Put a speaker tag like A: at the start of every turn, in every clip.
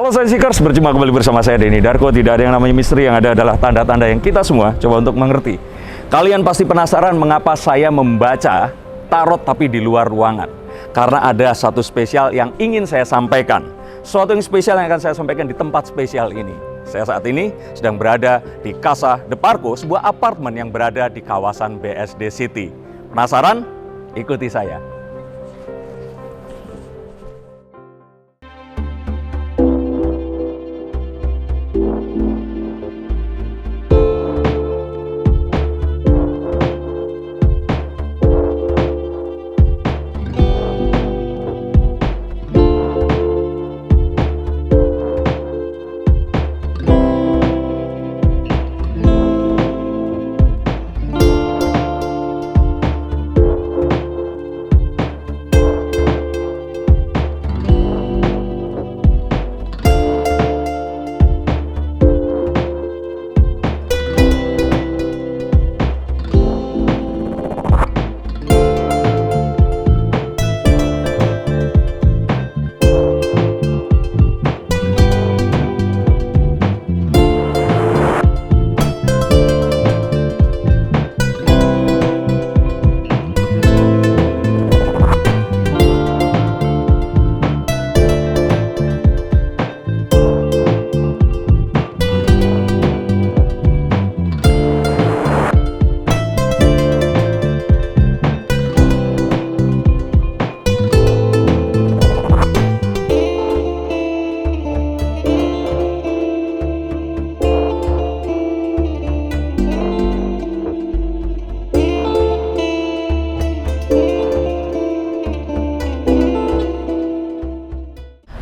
A: Halo Sensikers, berjumpa kembali bersama saya Denny Darko. Tidak ada yang namanya misteri, yang ada adalah tanda-tanda yang kita semua coba untuk mengerti. Kalian pasti penasaran mengapa saya membaca tarot tapi di luar ruangan. Karena ada satu spesial yang ingin saya sampaikan. Sesuatu yang spesial yang akan saya sampaikan di tempat spesial ini. Saya saat ini sedang berada di Casa de Parco, sebuah apartemen yang berada di kawasan BSD City. Penasaran? Ikuti saya.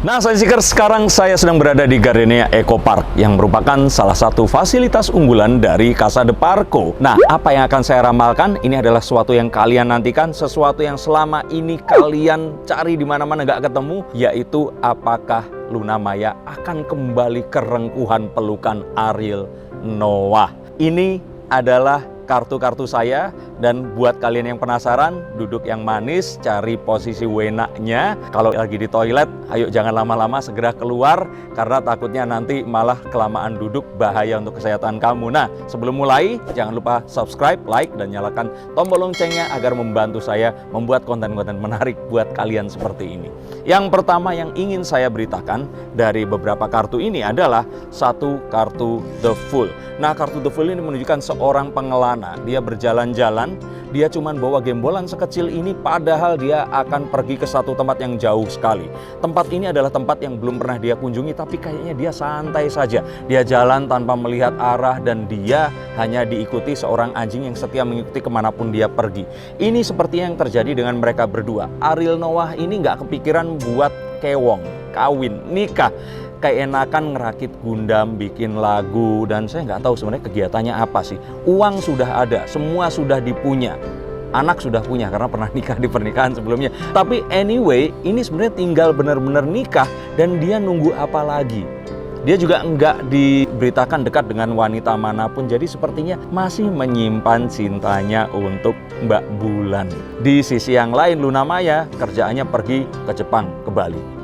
A: Nah, Sensikers, sekarang saya sedang berada di Gardenia Eco Park yang merupakan salah satu fasilitas unggulan dari Casa de Parco. Nah, apa yang akan saya ramalkan? Ini adalah sesuatu yang kalian nantikan, sesuatu yang selama ini kalian cari di mana-mana nggak ketemu, yaitu apakah Luna Maya akan kembali ke rengkuhan pelukan Ariel Noah. Ini adalah kartu-kartu saya, dan buat kalian yang penasaran, duduk yang manis, cari posisi wenaknya. Kalau lagi di toilet, ayo jangan lama-lama, segera keluar, karena takutnya nanti malah kelamaan duduk, bahaya untuk kesehatan kamu. Nah, sebelum mulai, jangan lupa subscribe, like, dan nyalakan tombol loncengnya agar membantu saya membuat konten-konten menarik buat kalian seperti ini. Yang pertama yang ingin saya beritakan dari beberapa kartu ini adalah satu kartu The Fool. Nah, kartu The Fool ini menunjukkan seorang pengelana. Dia berjalan-jalan, dia cuman bawa gembolan sekecil ini, padahal dia akan pergi ke satu tempat yang jauh sekali. Tempat ini adalah tempat yang belum pernah dia kunjungi, tapi kayaknya dia santai saja. Dia jalan tanpa melihat arah, dan dia hanya diikuti seorang anjing yang setia mengikuti kemanapun dia pergi. Ini seperti yang terjadi dengan mereka berdua. Ariel Noah ini nggak kepikiran buat kewong, kawin, nikah. Kayak enakan ngerakit Gundam, bikin lagu, dan saya nggak tahu sebenarnya kegiatannya apa sih. Uang sudah ada, semua sudah dipunya. Anak sudah punya karena pernah nikah di pernikahan sebelumnya. Tapi anyway, ini sebenarnya tinggal benar-benar nikah, dan dia nunggu apa lagi? Dia juga nggak diberitakan dekat dengan wanita manapun, jadi sepertinya masih menyimpan cintanya untuk Mbak Bulan. Di sisi yang lain, Luna Maya kerjaannya pergi ke Jepang, ke Bali.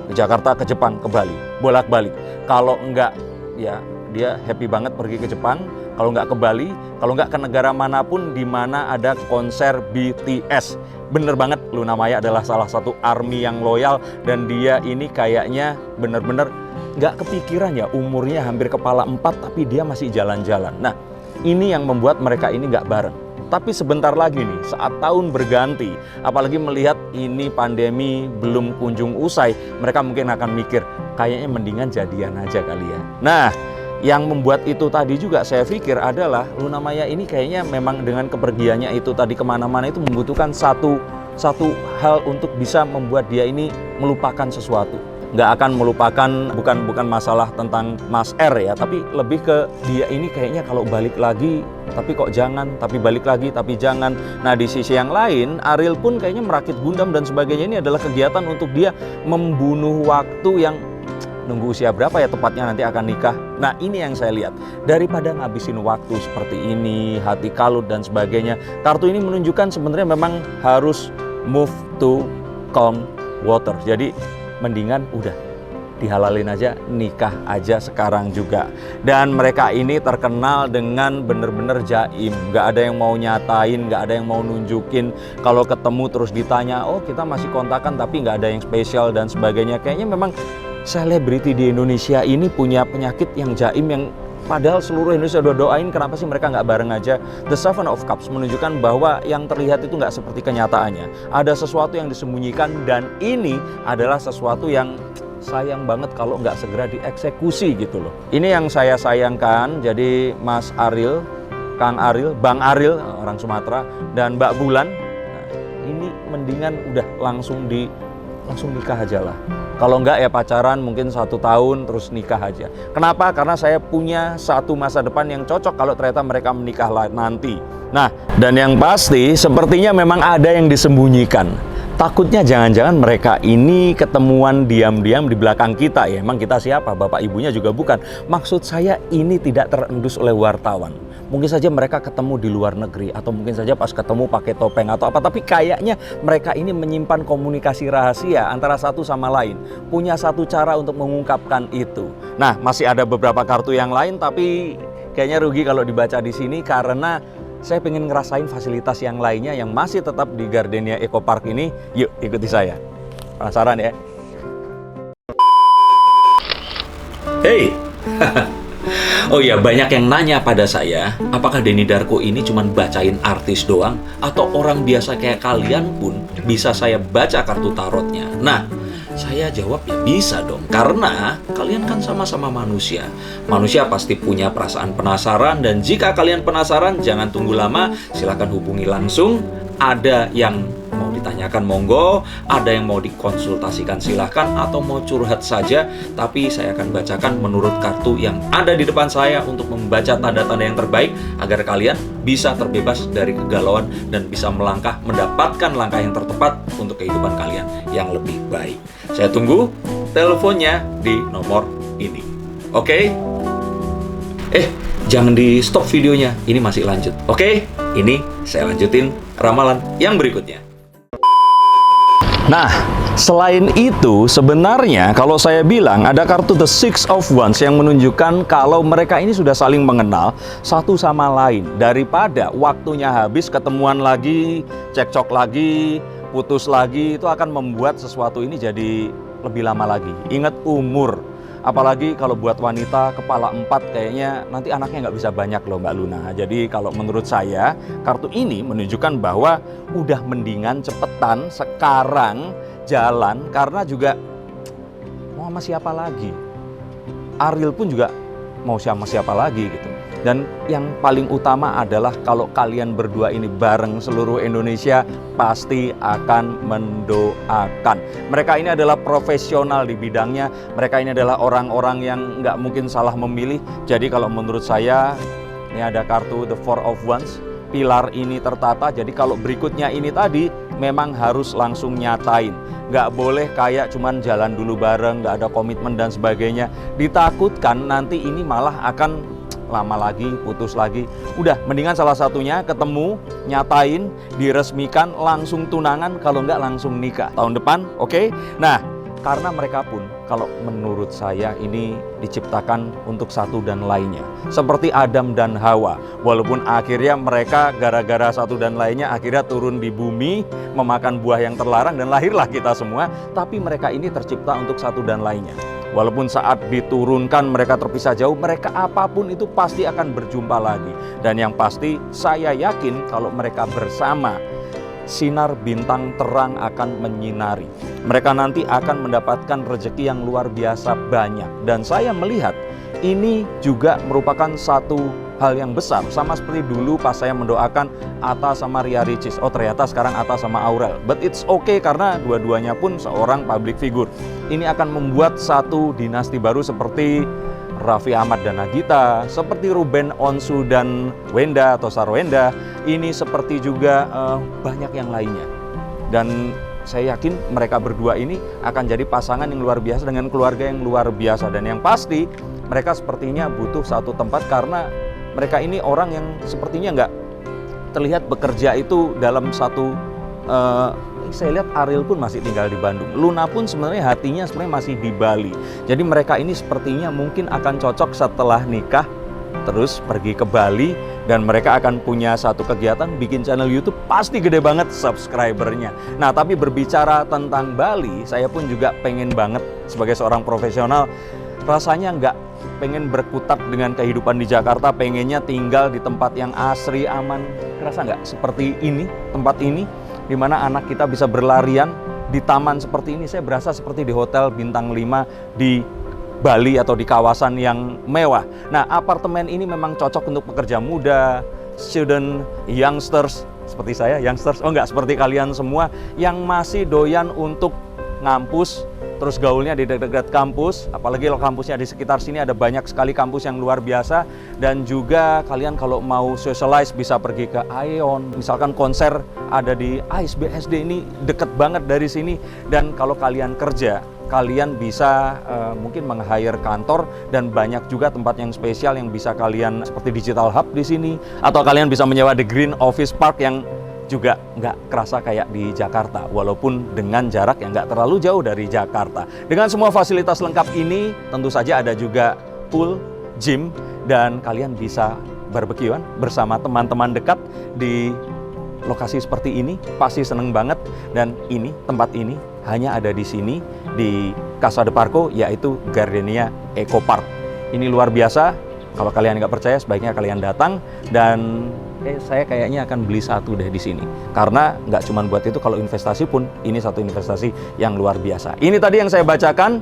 A: Ke Jakarta, ke Jepang, ke Bali, bolak-balik. Kalau enggak, ya dia happy banget pergi ke Jepang. Kalau enggak ke Bali, kalau enggak ke negara manapun di mana ada konser BTS. Bener banget, Luna Maya adalah salah satu ARMY yang loyal, dan dia ini kayaknya bener-bener nggak kepikiran ya, umurnya hampir kepala 4 tapi dia masih jalan-jalan. Nah, ini yang membuat mereka ini nggak bareng. Tapi sebentar lagi nih, saat tahun berganti, apalagi melihat ini pandemi belum kunjung usai, mereka mungkin akan mikir, kayaknya mendingan jadian aja kali ya. Nah, yang membuat itu tadi juga saya pikir adalah Luna Maya ini kayaknya memang dengan kepergiannya itu tadi kemana-mana itu membutuhkan satu hal untuk bisa membuat dia ini melupakan sesuatu. Nggak akan melupakan, bukan masalah tentang Mas R ya, tapi lebih ke dia ini kayaknya kalau balik lagi, tapi kok jangan, tapi balik lagi, tapi jangan. Nah, di sisi yang lain, Ariel pun kayaknya merakit Gundam dan sebagainya. Ini adalah kegiatan untuk dia membunuh waktu yang nunggu usia berapa ya tepatnya nanti akan nikah. Nah, ini yang saya lihat. Daripada ngabisin waktu seperti ini, hati kalut dan sebagainya, kartu ini menunjukkan sebenarnya memang harus move to calm water. Jadi mendingan udah dihalalin aja, nikah aja sekarang juga. Dan mereka ini terkenal dengan bener-bener jaim, nggak ada yang mau nyatain, nggak ada yang mau nunjukin. Kalau ketemu terus ditanya, oh kita masih kontakan tapi nggak ada yang spesial dan sebagainya. Kayaknya memang selebriti di Indonesia ini punya penyakit yang jaim, yang padahal seluruh Indonesia udah doain, kenapa sih mereka nggak bareng aja? The Seven of Cups menunjukkan bahwa yang terlihat itu nggak seperti kenyataannya. Ada sesuatu yang disembunyikan, dan ini adalah sesuatu yang sayang banget kalau nggak segera dieksekusi gitu loh. Ini yang saya sayangkan. Jadi Mas Ariel, Kang Ariel, Bang Ariel, orang Sumatera, dan Mbak Bulan, nah, ini mendingan udah langsung nikah aja lah. Kalau nggak ya pacaran mungkin 1 tahun terus nikah aja. Kenapa? Karena saya punya satu masa depan yang cocok kalau ternyata mereka menikah nanti. Nah, dan yang pasti sepertinya memang ada yang disembunyikan. Takutnya jangan-jangan mereka ini ketemuan diam-diam di belakang kita. Ya emang kita siapa? Bapak ibunya juga bukan. Maksud saya ini tidak terendus oleh wartawan. Mungkin saja mereka ketemu di luar negeri, atau mungkin saja pas ketemu pakai topeng atau apa. Tapi kayaknya mereka ini menyimpan komunikasi rahasia antara satu sama lain. Punya satu cara untuk mengungkapkan itu. Nah, masih ada beberapa kartu yang lain, tapi kayaknya rugi kalau dibaca di sini karena saya pengen ngerasain fasilitas yang lainnya yang masih tetap di Gardenia Eco Park ini. Yuk, ikuti saya. Penasaran ya? Hey! Oh iya, banyak yang nanya pada saya, apakah Denny Darko ini cuma bacain artis doang? Atau orang biasa kayak kalian pun bisa saya baca kartu tarotnya? Nah, saya jawab ya bisa dong, karena kalian kan sama-sama manusia. Manusia pasti punya perasaan penasaran, dan jika kalian penasaran jangan tunggu lama, silahkan hubungi langsung. Ada yang mau ditanyakan monggo, ada yang mau dikonsultasikan silahkan, atau mau curhat saja. Tapi saya akan bacakan menurut kartu yang ada di depan saya untuk membaca tanda-tanda yang terbaik agar kalian bisa terbebas dari kegalauan dan bisa melangkah, mendapatkan langkah yang tertepat untuk kehidupan kalian yang lebih baik. Saya tunggu teleponnya di nomor ini. Oke? Jangan di stop videonya, ini masih lanjut. Oke? Ini saya lanjutin ramalan yang berikutnya. Nah, selain itu sebenarnya kalau saya bilang ada kartu The Six of Wands yang menunjukkan kalau mereka ini sudah saling mengenal satu sama lain. Daripada waktunya habis, ketemuan lagi, cekcok lagi, putus lagi, itu akan membuat sesuatu ini jadi lebih lama lagi. Ingat umur. Apalagi kalau buat wanita kepala 4 kayaknya nanti anaknya nggak bisa banyak loh Mbak Luna. Jadi kalau menurut saya kartu ini menunjukkan bahwa udah mendingan cepetan sekarang jalan, karena juga mau sama siapa lagi. Ariel pun juga mau sama siapa lagi gitu. Dan yang paling utama adalah kalau kalian berdua ini bareng, seluruh Indonesia pasti akan mendoakan. Mereka ini adalah profesional di bidangnya. Mereka ini adalah orang-orang yang nggak mungkin salah memilih. Jadi kalau menurut saya, ini ada kartu The Four of Wands. Pilar ini tertata, jadi kalau berikutnya ini tadi memang harus langsung nyatain. Nggak boleh kayak cuman jalan dulu bareng, nggak ada komitmen dan sebagainya. Ditakutkan nanti ini malah akan lama lagi, putus lagi. Udah, mendingan salah satunya ketemu, nyatain, diresmikan, langsung tunangan, kalau nggak langsung nikah tahun depan, oke? Nah, karena mereka pun kalau menurut saya ini diciptakan untuk satu dan lainnya. Seperti Adam dan Hawa, walaupun akhirnya mereka gara-gara satu dan lainnya akhirnya turun di bumi, memakan buah yang terlarang dan lahirlah kita semua, tapi mereka ini tercipta untuk satu dan lainnya. Walaupun saat diturunkan mereka terpisah jauh, mereka apapun itu pasti akan berjumpa lagi. Dan yang pasti saya yakin kalau mereka bersama, sinar bintang terang akan menyinari. Mereka nanti akan mendapatkan rezeki yang luar biasa banyak. Dan saya melihat ini juga merupakan satu hal yang besar. Sama seperti dulu pas saya mendoakan Atta sama Ria Ricis. Oh ternyata sekarang Atta sama Aurel. But it's okay karena dua-duanya pun seorang public figure. Ini akan membuat satu dinasti baru seperti Raffi Ahmad dan Nagita, seperti Ruben Onsu dan Wenda atau Sarwenda. Ini seperti juga banyak yang lainnya. Dan saya yakin mereka berdua ini akan jadi pasangan yang luar biasa dengan keluarga yang luar biasa. Dan yang pasti mereka sepertinya butuh satu tempat karena mereka ini orang yang sepertinya nggak terlihat bekerja itu dalam satu saya lihat Ariel pun masih tinggal di Bandung. Luna pun sebenarnya hatinya masih di Bali. Jadi mereka ini sepertinya mungkin akan cocok setelah nikah terus pergi ke Bali, dan mereka akan punya satu kegiatan bikin channel YouTube pasti gede banget subscribernya. Nah, tapi berbicara tentang Bali, saya pun juga pengen banget sebagai seorang profesional, rasanya nggak pengen berkutat dengan kehidupan di Jakarta, pengennya tinggal di tempat yang asri, aman. Kerasa nggak seperti ini, tempat ini, di mana anak kita bisa berlarian di taman seperti ini. Saya berasa seperti di hotel bintang 5 di Bali atau di kawasan yang mewah. Nah, apartemen ini memang cocok untuk pekerja muda, student, youngsters, seperti saya, youngsters, enggak, seperti kalian semua yang masih doyan untuk ngampus, terus gaulnya di dekat-dekat kampus, apalagi kalau kampusnya di sekitar sini ada banyak sekali kampus yang luar biasa, dan juga kalian kalau mau socialize bisa pergi ke Aeon, misalkan konser ada di AIS BSD, ini deket banget dari sini. Dan kalau kalian kerja, kalian bisa mungkin meng-hire kantor, dan banyak juga tempat yang spesial yang bisa kalian, seperti Digital Hub di sini, atau kalian bisa menyewa The Green Office Park yang juga nggak kerasa kayak di Jakarta, walaupun dengan jarak yang nggak terlalu jauh dari Jakarta. Dengan semua fasilitas lengkap ini, tentu saja ada juga pool, gym, dan kalian bisa barbekyuan bersama teman-teman dekat di lokasi seperti ini. Pasti seneng banget, dan ini, tempat ini hanya ada di sini, di Casa de Parco, yaitu Gardenia Eco Park. Ini luar biasa. Kalau kalian nggak percaya, sebaiknya kalian datang, dan saya kayaknya akan beli satu deh di sini. Karena nggak cuma buat itu, kalau investasi pun ini satu investasi yang luar biasa. Ini tadi yang saya bacakan,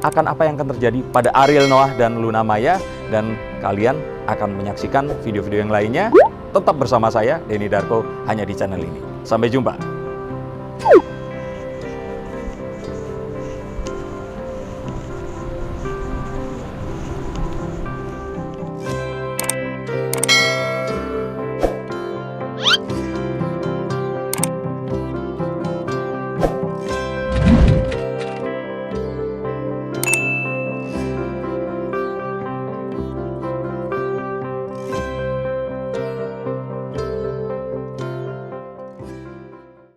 A: akan apa yang akan terjadi pada Ariel Noah dan Luna Maya, dan kalian akan menyaksikan video-video yang lainnya. Tetap bersama saya, Denny Darko, hanya di channel ini. Sampai jumpa.